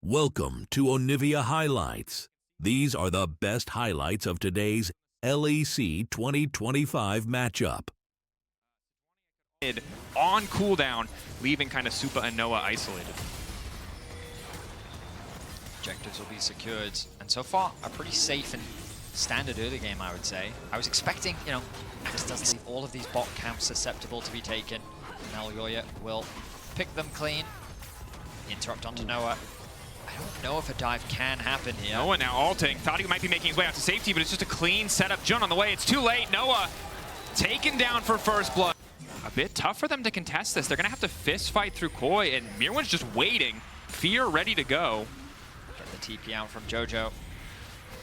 Welcome to Onivia Highlights. These are the best highlights of today's LEC 2025 matchup. On cooldown, leaving kind of Supa and Noah isolated. Objectives will be secured, and so far a pretty safe and standard early game, I would say. I was expecting, this doesn't leave all of these bot camps susceptible to be taken. Melioya will pick them clean. Interrupt onto Noah. I don't know if a dive can happen here. Noah now ulting. Thought he might be making his way out to safety, but it's just a clean setup. Jun on the way. It's too late. Noah taken down for first blood. A bit tough for them to contest this. They're going to have to fist fight through Koi, and Mirwan's just waiting. Fear ready to go. Get the TP out from Jojo.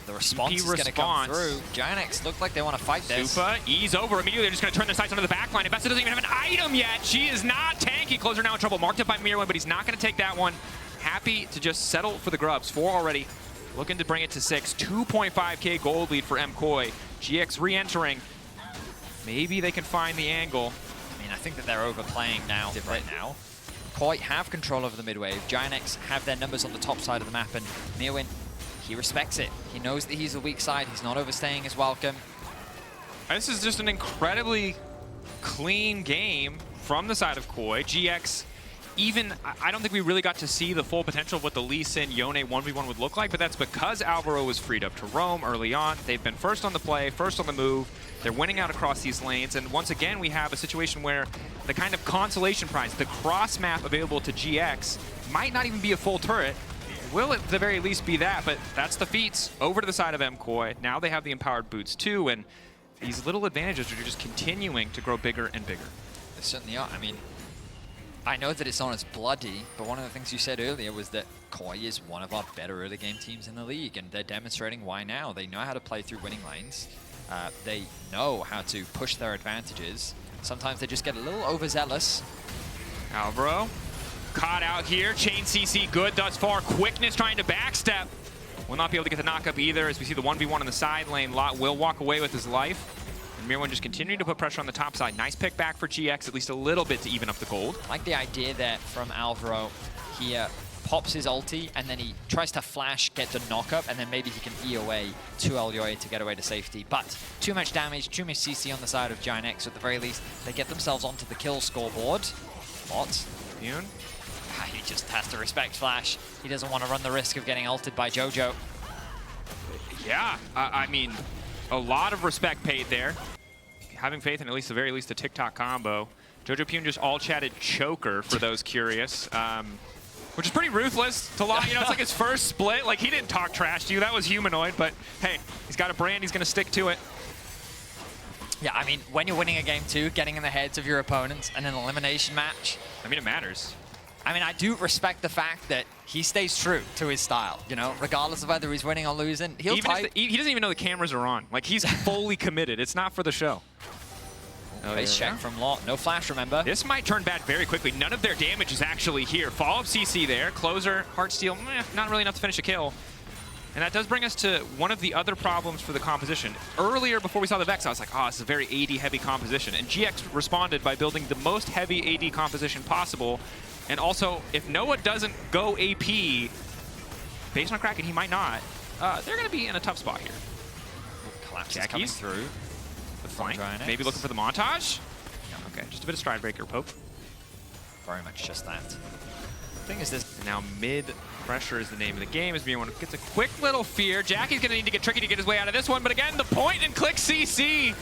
The response is going to come through. GIANTX look like they want to fight this. Supa, ease over immediately. They're just going to turn their sights onto the back line. Vesta doesn't even have an item yet. She is not tanky. Closer now in trouble. Marked up by Mirwan, but he's not going to take that one. Happy to just settle for the grubs. 4 already. Looking to bring it to 6. 2.5k gold lead for MKOI. GX re-entering. Maybe they can find the angle. I mean, I think that they're overplaying now right now. MKOI have control over the mid wave. GIANTX have their numbers on the top side of the map, and Mirwan, he respects it. He knows that he's the weak side. He's not overstaying his welcome. This is just an incredibly clean game from the side of Koi. GX, I don't think we really got to see the full potential of what the Lee Sin Yone 1v1 would look like, but that's because Alvaro was freed up to roam early on. They've been first on the play, first on the move. They're winning out across these lanes, and once again, we have a situation where the kind of consolation prize, the cross map available to GX, might not even be a full turret. It will at the very least be that, but that's the feats over to the side of MKOI. Now they have the empowered boots too, and these little advantages are just continuing to grow bigger and bigger. They certainly are. I mean, I know that it's not as bloody, but one of the things you said earlier was that Koi is one of our better early game teams in the league, and they're demonstrating why now. They know how to play through winning lanes. They know how to push their advantages. Sometimes they just get a little overzealous. Alvaro caught out here. Chain CC good thus far. Quickness trying to backstep. Will not be able to get the knockup either, as we see the 1v1 on the side lane. Lot will walk away with his life. And Mirwan just continuing to put pressure on the top side. Nice pick back for GX, at least a little bit to even up the gold. I like the idea there from Alvaro. He pops his ulti, and then he tries to flash, get the knockup, and then maybe he can E away to Elyoy to get away to safety. But too much damage, too much CC on the side of GIANTX. At the very least, they get themselves onto the kill scoreboard. What? Yoon? He just has to respect Flash. He doesn't want to run the risk of getting ulted by Jojo. Yeah, I mean, a lot of respect paid there. Having faith in at least the very least a TikTok combo. Jojo Pune just all-chatted choker for those curious. Which is pretty ruthless to lie. It's like his first split. Like, he didn't talk trash to you. That was humanoid, but hey, he's got a brand. He's going to stick to it. Yeah, I mean, when you're winning a game too, getting in the heads of your opponents in an elimination match. I mean, it matters. I mean, I do respect the fact that he stays true to his style, regardless of whether he's winning or losing. He doesn't even know the cameras are on. Like, he's fully committed. It's not for the show. Face check from Lot. No flash, remember? This might turn bad very quickly. None of their damage is actually here. Follow-up CC there. Closer, Heartsteel, not really enough to finish a kill. And that does bring us to one of the other problems for the composition. Earlier, before we saw the Vex, I was like, oh, this is a very AD-heavy composition. And GX responded by building the most heavy AD composition possible. And also, if Noah doesn't go AP, based on Kraken, he might not. They're going to be in a tough spot here. Collapse is coming through. The flank. Maybe looking for the montage? Yeah, okay, just a bit of stride breaker poke. Very much just that. The thing is this. And now mid pressure is the name of the game as Mirwan gets a quick little fear. Jackie's going to need to get tricky to get his way out of this one, but again, the point and click CC.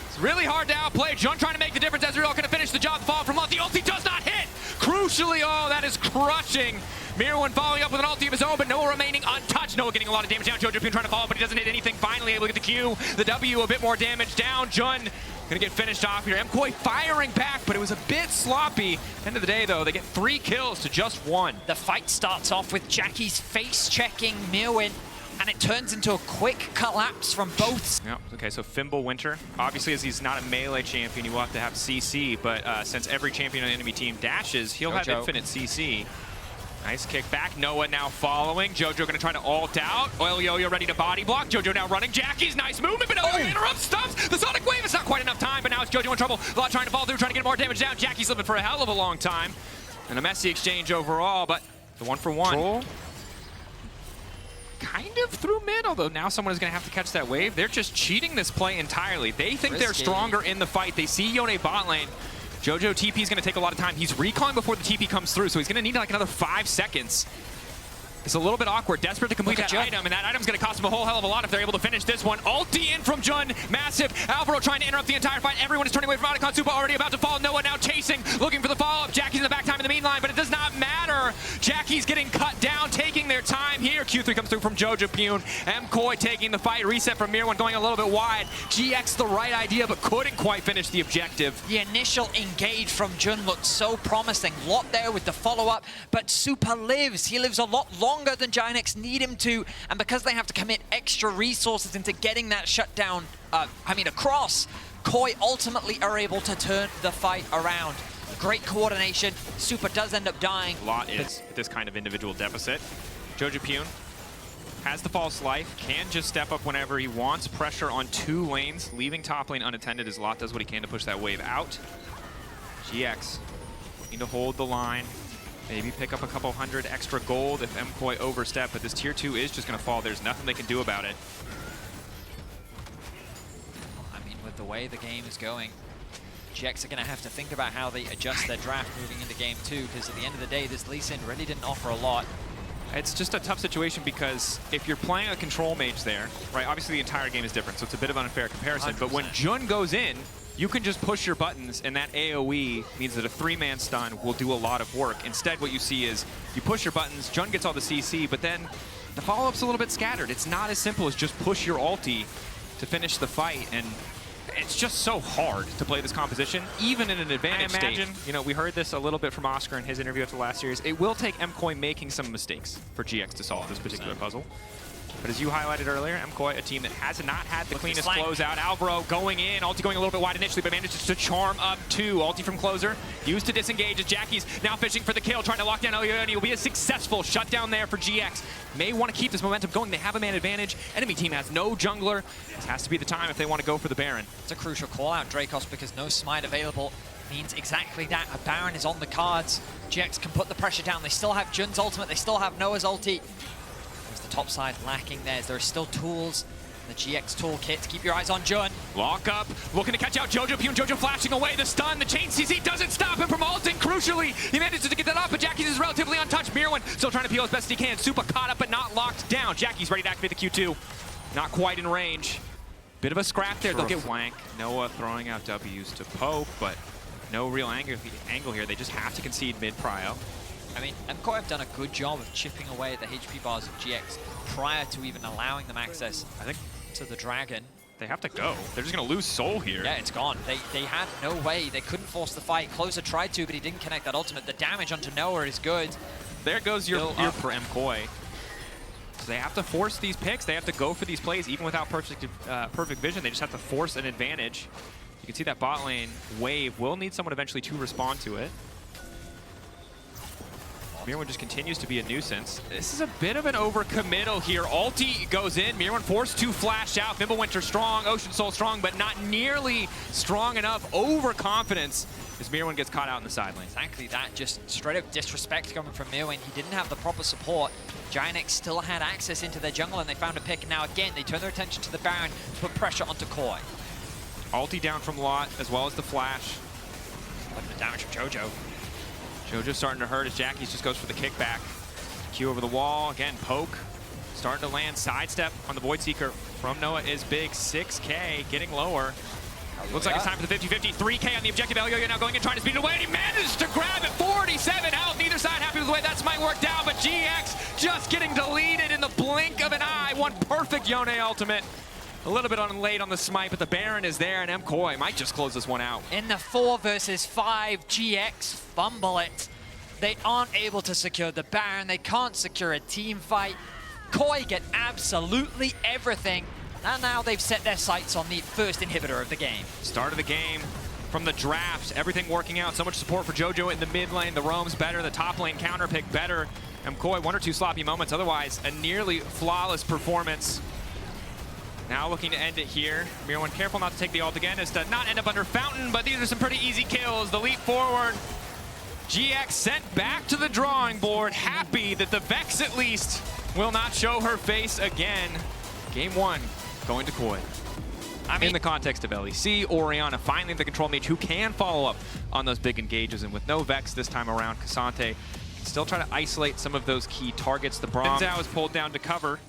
It's really hard to outplay. Jun trying to make the difference. Ezreal going to finish the job. Fall from Lot. The ulti does not hit. Crucially, oh, that is crushing. Mirwan following up with an ulti of his own, but Noah remaining untouched. Noah getting a lot of damage down. Jojo Pune trying to follow, but he doesn't hit anything. Finally able to get the Q. The W, a bit more damage down. Jun gonna get finished off here. MKOI firing back, but it was a bit sloppy. End of the day, though, they get 3 kills to just 1. The fight starts off with Jackie's face-checking Mirwan, and it turns into a quick collapse from both. Yep. Okay, so Fimble Winter. Obviously, as he's not a melee champion, you will have to have CC, but since every champion on the enemy team dashes, he'll have infinite CC. Nice kick back. Noah now following. Jojo going to try to ult out. Elyoy ready to body block. Jojo now running. Jackie's nice movement, but Elyoy interrupts, stumps. The Sonic Wave is not quite enough time, but now it's Jojo in trouble. Lot trying to fall through, trying to get more damage down. Jackie's living for a hell of a long time. And a messy exchange overall, but the 1-for-1. kind of through mid, although now someone is going to have to catch that wave. They're just cheating this play entirely. They think they're stronger in the fight. They see Yone bot lane. Jojo TP is going to take a lot of time. He's recalling before the TP comes through, so he's going to need like another 5 seconds. It's a little bit awkward. Desperate to complete that item, and that item's going to cost him a whole hell of a lot if they're able to finish this one. Ulti in from Jun. Massive. Alvaro trying to interrupt the entire fight. Everyone is turning away from Otacon. Supa already about to fall. Noah now chasing, looking for the follow-up. Jackie's in the back time in the mean line, but it does not matter. Jackie's getting cut down, taking their time here. Q3 comes through from Jojo Pune. MKOI taking the fight. Reset from Mirwan going a little bit wide. GX the right idea, but couldn't quite finish the objective. The initial engage from Jun looked so promising. Lot there with the follow-up, but Supa lives. He lives a lot longer than GIANTX need him to, and because they have to commit extra resources into getting that shutdown, across, KOI ultimately are able to turn the fight around. Great coordination. Supa does end up dying. Lot is this kind of individual deficit. Jojo Pune has the false life, can just step up whenever he wants. Pressure on 2 lanes, leaving top lane unattended as Lot does what he can to push that wave out. GX need to hold the line. Maybe pick up a couple hundred extra gold if MKOI overstep, but this tier 2 is just going to fall. There's nothing they can do about it. I mean, with the way the game is going, GX are going to have to think about how they adjust their draft moving into game 2, because at the end of the day, this Lee Sin really didn't offer a lot. It's just a tough situation because if you're playing a control mage there, right, obviously the entire game is different, so it's a bit of an unfair comparison, 100%. but when Jun goes in, you can just push your buttons, and that AoE means that a 3-man stun will do a lot of work. Instead, what you see is you push your buttons, Jun gets all the CC, but then the follow-up's a little bit scattered. It's not as simple as just push your ulti to finish the fight, and it's just so hard to play this composition, even in an advantage state. You know, we heard this a little bit from Oscar in his interview after the last series. It will take MKOI making some mistakes for GX to solve this particular puzzle. But as you highlighted earlier, MKOI, a team that has not had the cleanest closeout. Alvaro going in, ulti going a little bit wide initially, but manages to charm up 2. Ulti from closer, used to disengage as Jackie's now fishing for the kill, trying to lock down Elio, and he'll be a successful shutdown there for GX. May want to keep this momentum going. They have a man advantage. Enemy team has no jungler. This has to be the time if they want to go for the Baron. It's a crucial call out, Dracos, because no smite available means exactly that. A Baron is on the cards. GX can put the pressure down. They still have Jun's ultimate. They still have Noah's ulti. There's the top side lacking there. There are still tools. The GX toolkit. Keep your eyes on Jun. Lock up, looking to catch out Jojo Pune. Jojo flashing away. The stun, the chain CC doesn't stop him from ulting. Crucially, he manages to get that off, but Jackie's is relatively untouched. Mirwan still trying to peel as best he can. Supa caught up, but not locked down. Jackie's ready to activate the Q2. Not quite in range. Bit of a scrap there. They'll get flank. Noah throwing out W's to poke, but no real angle here. They just have to concede mid-prio. I mean, MKOI have done a good job of chipping away at the HP bars of GX prior to even allowing them access, I think, to the Dragon. They have to go. They're just going to lose soul here. Yeah, it's gone. They had no way. They couldn't force the fight. Closer tried to, but he didn't connect that ultimate. The damage onto Noah is good. There goes your for MKOI. So they have to force these picks. They have to go for these plays, even without perfect vision. They just have to force an advantage. You can see that bot lane wave will need someone eventually to respond to it. Mirwan just continues to be a nuisance. This is a bit of an overcommittal here. Ulti goes in. Mirwan forced to flash out. Fimbulwinter strong. Ocean Soul strong, but not nearly strong enough. Overconfidence as Mirwan gets caught out in the side lane. Exactly that. Just straight up disrespect coming from Mirwan. He didn't have the proper support. GIANTX still had access into their jungle, and they found a pick. Now again, they turn their attention to the Baron to put pressure onto KOI. Ulti down from Lot, as well as the flash. Look at the damage from Jojo. Jojo's starting to hurt as Jackie's just goes for the kickback. Q over the wall, again, poke. Starting to land, sidestep on the Void Seeker from Noah is big. 6K, getting lower. Looks like it's time for the 50-50. 3K on the objective. Elio now going in, trying to speed it away, and he managed to grab it. 47 health, neither side happy with the way that might work down, but GX just getting deleted in the blink of an eye. One perfect Yone ultimate. A little bit late on the smite, but the Baron is there, and MKOI might just close this one out. In the 4 versus 5, GX fumble it. They aren't able to secure the Baron. They can't secure a team fight. KOI get absolutely everything. And now they've set their sights on the first inhibitor of the game. Start of the game, from the draft, everything working out. So much support for Jojo in the mid lane. The roam's better, the top lane counter pick better. MKOI 1 or 2 sloppy moments, otherwise a nearly flawless performance. Now looking to end it here. Mirwan careful not to take the ult again as to not end up under Fountain, but these are some pretty easy kills. The leap forward. GX sent back to the drawing board, happy that the Vex at least will not show her face again. Game 1 going to KOI. In the context of LEC, Orianna finally the control mage who can follow up on those big engages, and with no Vex this time around, Cassante can still try to isolate some of those key targets. The Braum is pulled down to cover,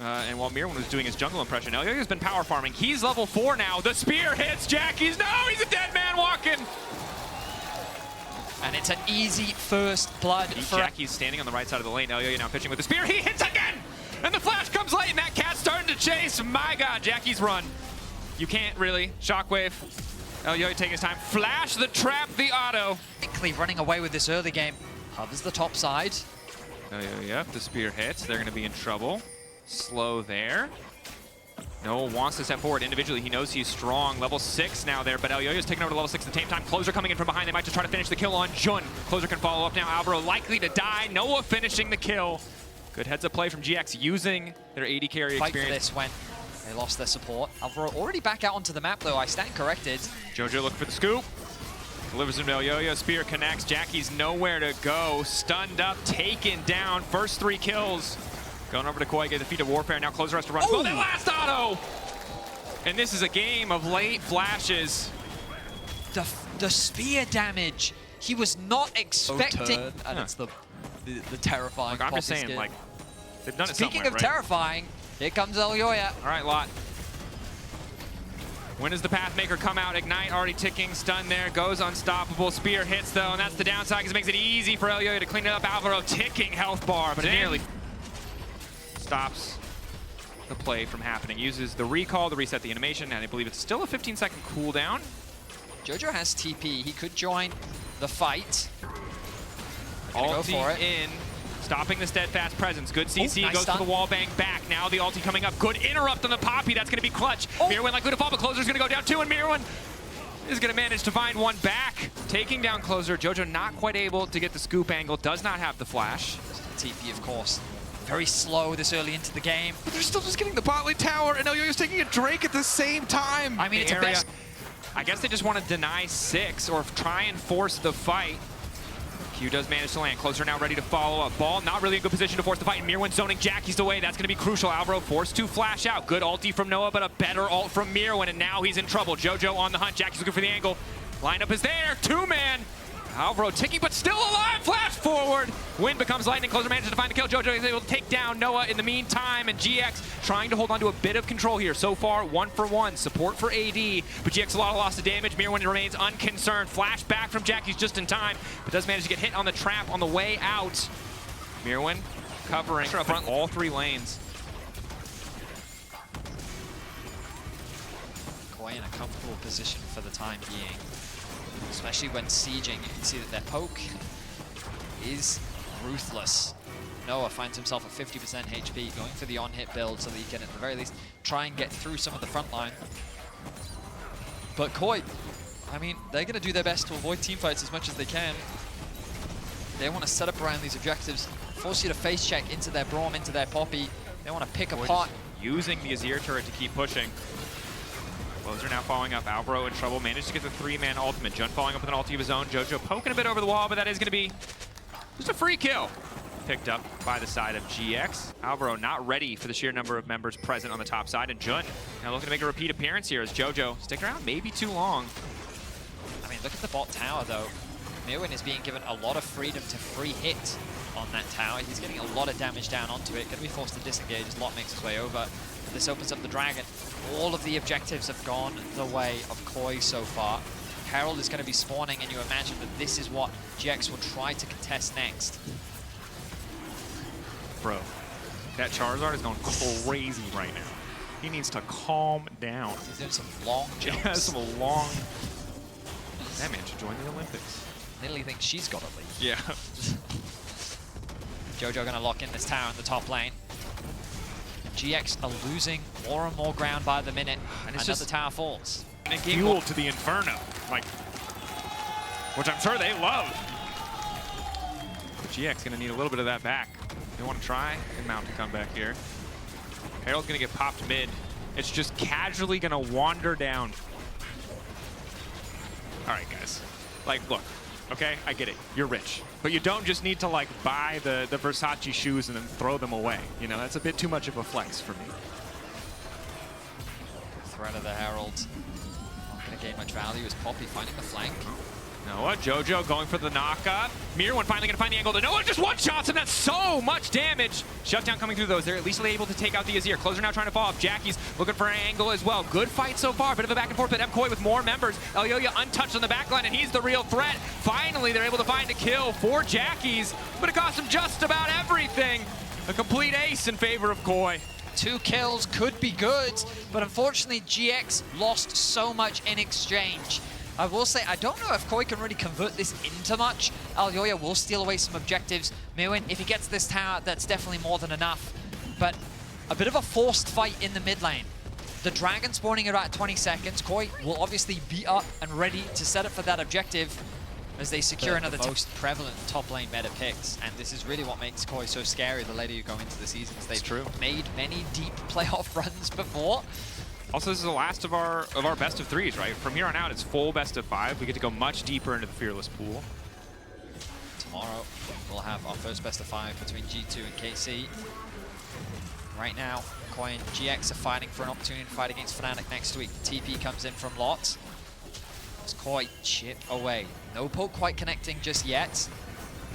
and while Mirwin was doing his jungle impression, Elioya's been power farming. He's level 4 now. The spear hits Jackie's. No, he's a dead man walking. And it's an easy first blood for Jackie's standing on the right side of the lane. Elioya now pitching with the spear. He hits again! And the flash comes late, and that cat's starting to chase. My God, Jackie's run. You can't really. Shockwave. Elioya taking his time. Flash the trap, the auto. Quickly running away with this early game. Hovers the top side. Elioya, if the spear hits, they're going to be in trouble. Slow there. Noah wants to step forward individually. He knows he's strong. Level 6 now there, but Elioya's taking over to level 6 at the same time. Closer coming in from behind. They might just try to finish the kill on Jun. Closer can follow up now. Alvaro likely to die. Noah finishing the kill. Good heads-up play from GX using their AD carry Fight experience. For this when they lost their support. Alvaro already back out onto the map, though. I stand corrected. Jojo looking for the scoop. Delivers him to Elioya. Spear connects. Jackie's nowhere to go. Stunned up, taken down. First 3 kills. Going over to KOI, get the feet of Warfare. Now Closer has to run. Oh, that last auto! And this is a game of late flashes. The spear damage. He was not expecting. And it's the terrifying. I'm just saying, like, they've done it Speaking somewhere, of terrifying, here comes Elioya. All right, Lot. When does the Pathmaker come out? Ignite already ticking, stun there, goes unstoppable. Spear hits though, and that's the downside because it makes it easy for Elioya to clean it up. Alvaro ticking health bar, but it nearly stops the play from happening. Uses the recall to reset the animation, and I believe it's still a 15-second cooldown. Jojo has TP. He could join the fight. Ulti in, stopping the steadfast presence. Good CC, nice goes stun. to the wall bang back. Now the ulti coming up. Good interrupt on the Poppy. That's going to be clutch. Mirwin likely to fall, but Closer's going to go down too, and Mirwin is going to manage to find one back. Taking down Closer. Jojo not quite able to get the scoop angle. Does not have the flash. TP, of course. Very slow this early into the game. But they're still just getting the bot lane tower, and Elioya's taking a Drake at the same time. I mean, it's a best. I guess they just want to deny 6 or try and force the fight. Q does manage to land. Closer now ready to follow up. Ball not really in good position to force the fight. Mirwin zoning Jackie's away. That's going to be crucial. Alvaro forced to flash out. Good ulti from Noah, but a better ult from Mirwin, and now he's in trouble. Jojo on the hunt. Jackie's looking for the angle. Lineup is there. 2-man. Alvaro ticking, but still alive. Flash forward. Wind becomes lightning. Closer manages to find the kill. Jojo is able to take down Noah in the meantime, and GX trying to hold on to a bit of control here. So far, 1-for-1. Support for AD, but GX a lot of loss of damage. Mirwin remains unconcerned. Flash back from Jackie's just in time, but does manage to get hit on the trap on the way out. Mirwin covering front all 3 lanes. KOI in a comfortable position for the time being. Especially when sieging, you can see that their poke is ruthless. Noah finds himself at 50% HP, going for the on-hit build so that he can, at the very least, try and get through some of the front line. But KOI, I mean, they're going to do their best to avoid teamfights as much as they can. They want to set up around these objectives, force you to face check into their Braum, into their Poppy. They want to pick apart. Using the Azir turret to keep pushing. Closer now following up. Alvaro in trouble. Managed to get the 3-man ultimate. Jun following up with an ulti of his own. Jojo poking a bit over the wall, but that is going to be just a free kill. Picked up by the side of GX. Alvaro not ready for the sheer number of members present on the top side. And Jun now looking to make a repeat appearance here as Jojo sticking around maybe too long. I mean, look at the bot tower, though. Mirwin is being given a lot of freedom to free hit on that tower. He's getting a lot of damage down onto it. Going to be forced to disengage as Lot makes his way over. This opens up the dragon. All of the objectives have gone the way of KOI so far. Herald is going to be spawning, and you imagine that this is what GX will try to contest next. Bro, that Charizard is going crazy right now. He needs to calm down. He's doing some long jumps. Yeah, some long... That man should join the Olympics. Literally thinks she's got to leave. Yeah. Jojo going to lock in this tower in the top lane. GX are losing more and more ground by the minute, and it's just the tower falls. And fuel to the Inferno, like, which I'm sure they love. But GX going to need a little bit of that back. They want to try and mount a comeback here. Herald's going to get popped mid. It's just casually going to wander down. All right, guys. Like, look, okay? I get it. You're rich. But you don't just need to, like, buy the Versace shoes and then throw them away. You know, that's a bit too much of a flex for me. Threat of the Herald. Not going to gain much value as Poppy finding the flank. Noah, Jojo going for the knock-up. Mirwin finally going to find the angle to Noah. Just one-shots him. That's so much damage. Shutdown coming through those. They're at least able to take out the Azir. Closer now trying to fall off. Jackie's looking for an angle as well. Good fight so far. Bit of a back and forth, but MKOI with more members. Elyoya untouched on the backline, and he's the real threat. Finally, they're able to find a kill for Jackie's, but it cost him just about everything. A complete ace in favor of Koi. 2 kills could be good, but unfortunately GX lost so much in exchange. I will say, I don't know if Koi can really convert this into much. Elyoya will steal away some objectives. Mirwin, if he gets this tower, that's definitely more than enough. But a bit of a forced fight in the mid lane. The Dragon spawning at about 20 seconds. Koi will obviously be up and ready to set up for that objective as they secure another most prevalent top lane meta picks. And this is really what makes Koi so scary the later you go into the seasons. They've made many deep playoff runs before. Also, this is the last of our best of 3s, right? From here on out, it's full best of 5. We get to go much deeper into the Fearless pool. Tomorrow, we'll have our first best of 5 between G2 and KC. Right now, Koi and GX are fighting for an opportunity to fight against Fnatic next week. TP comes in from Lot. As Koi chip away. No poke quite connecting just yet.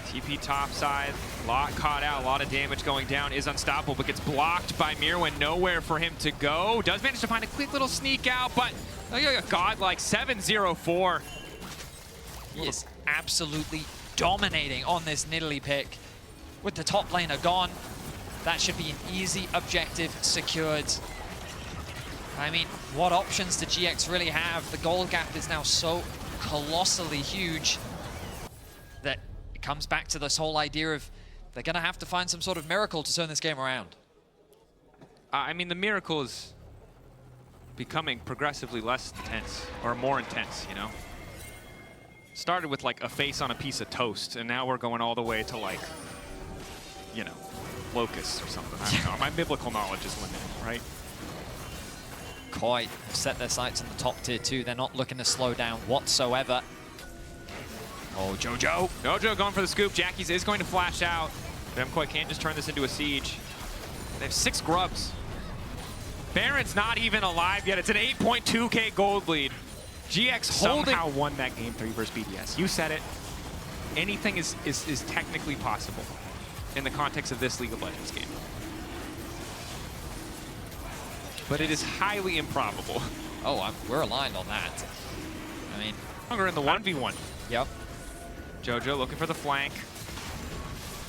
TP topside, Lot caught out, a lot of damage going down, is unstoppable, but gets blocked by Mirwin. Nowhere for him to go. Does manage to find a quick little sneak out, but a godlike 7-0-4. He is absolutely dominating on this Nidalee pick. With the top laner gone, that should be an easy objective secured. I mean, what options do GX really have? The gold gap is now so colossally huge that it comes back to this whole idea of they're going to have to find some sort of miracle to turn this game around. I mean, the miracle is becoming progressively less intense, or more intense, you know? Started with like a face on a piece of toast, and now we're going all the way to like, you know, locusts or something. I don't know. My biblical knowledge is limited, right? Koi have set their sights on the top tier 2. They're not looking to slow down whatsoever. Oh, Jojo. Jojo going for the scoop. Jackie's is going to flash out. But MKOI can't just turn this into a siege. They have 6 grubs. Baron's not even alive yet. It's an 8.2k gold lead. GX somehow won that game 3 versus BDS. You said it. Anything is technically possible in the context of this League of Legends game. But it is highly improbable. Oh, we're aligned on that. I mean, Longer in the 1v1. Yep. Jojo looking for the flank.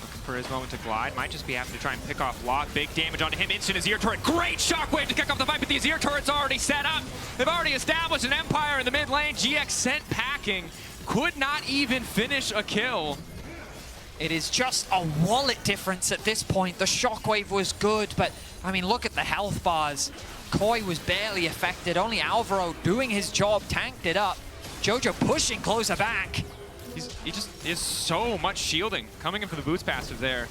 Looking for his moment to glide. Might just be having to try and pick off Lot. Big damage onto him. Instant Azir turret. Great shockwave to kick off the fight, but the Azir turret's already set up. They've already established an empire in the mid lane. GX sent packing. Could not even finish a kill. It is just a wallet difference at this point. The shockwave was good, but I mean, look at the health bars. Koi was barely affected. Only Alvaro doing his job, tanked it up. Jojo pushing closer back. He just is so much shielding. Coming in for the boost passive there.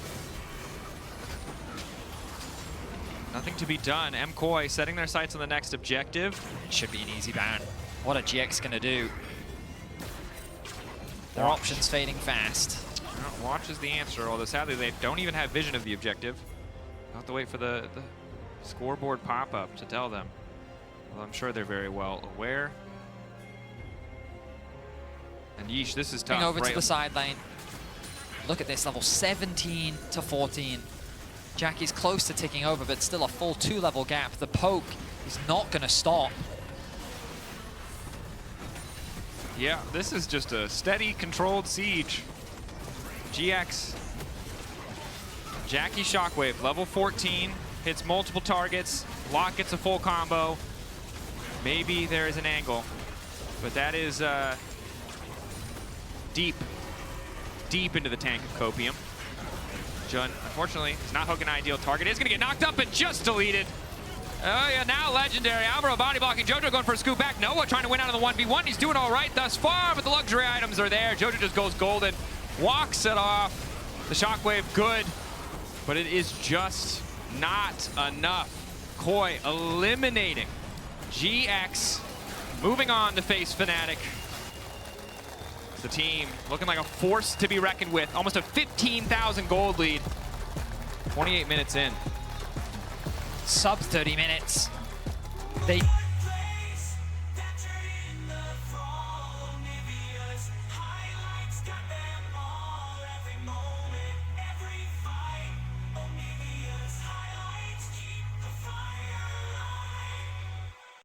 Nothing to be done. MKOI setting their sights on the next objective. Should be an easy ban. What are GX gonna do? Their options fading fast. Watch is the answer, although sadly they don't even have vision of the objective. They'll have to wait for the scoreboard pop-up to tell them. Well, I'm sure they're very well aware. And yeesh, this is tough. Over to the side lane. Look at this, level 17 to 14. Jackie's close to ticking over, but still a full 2-level gap. The poke is not going to stop. Yeah, this is just a steady, controlled siege. GX. Jackie Shockwave, level 14, hits multiple targets. Lot gets a full combo. Maybe there is an angle, but that is deep into the tank of Copium. Jun, unfortunately, is not hooking an ideal target. Is going to get knocked up and just deleted. Oh yeah, now legendary. Alvaro body blocking. Jojo going for a scoop back. Noah trying to win out of the 1v1. He's doing all right thus far, but the luxury items are there. Jojo just goes golden, walks it off. The shockwave good, but it is just not enough. Koi eliminating GX, moving on to face Fnatic. The team looking like a force to be reckoned with. Almost a 15,000 gold lead. 28 minutes in. Sub 30 minutes. They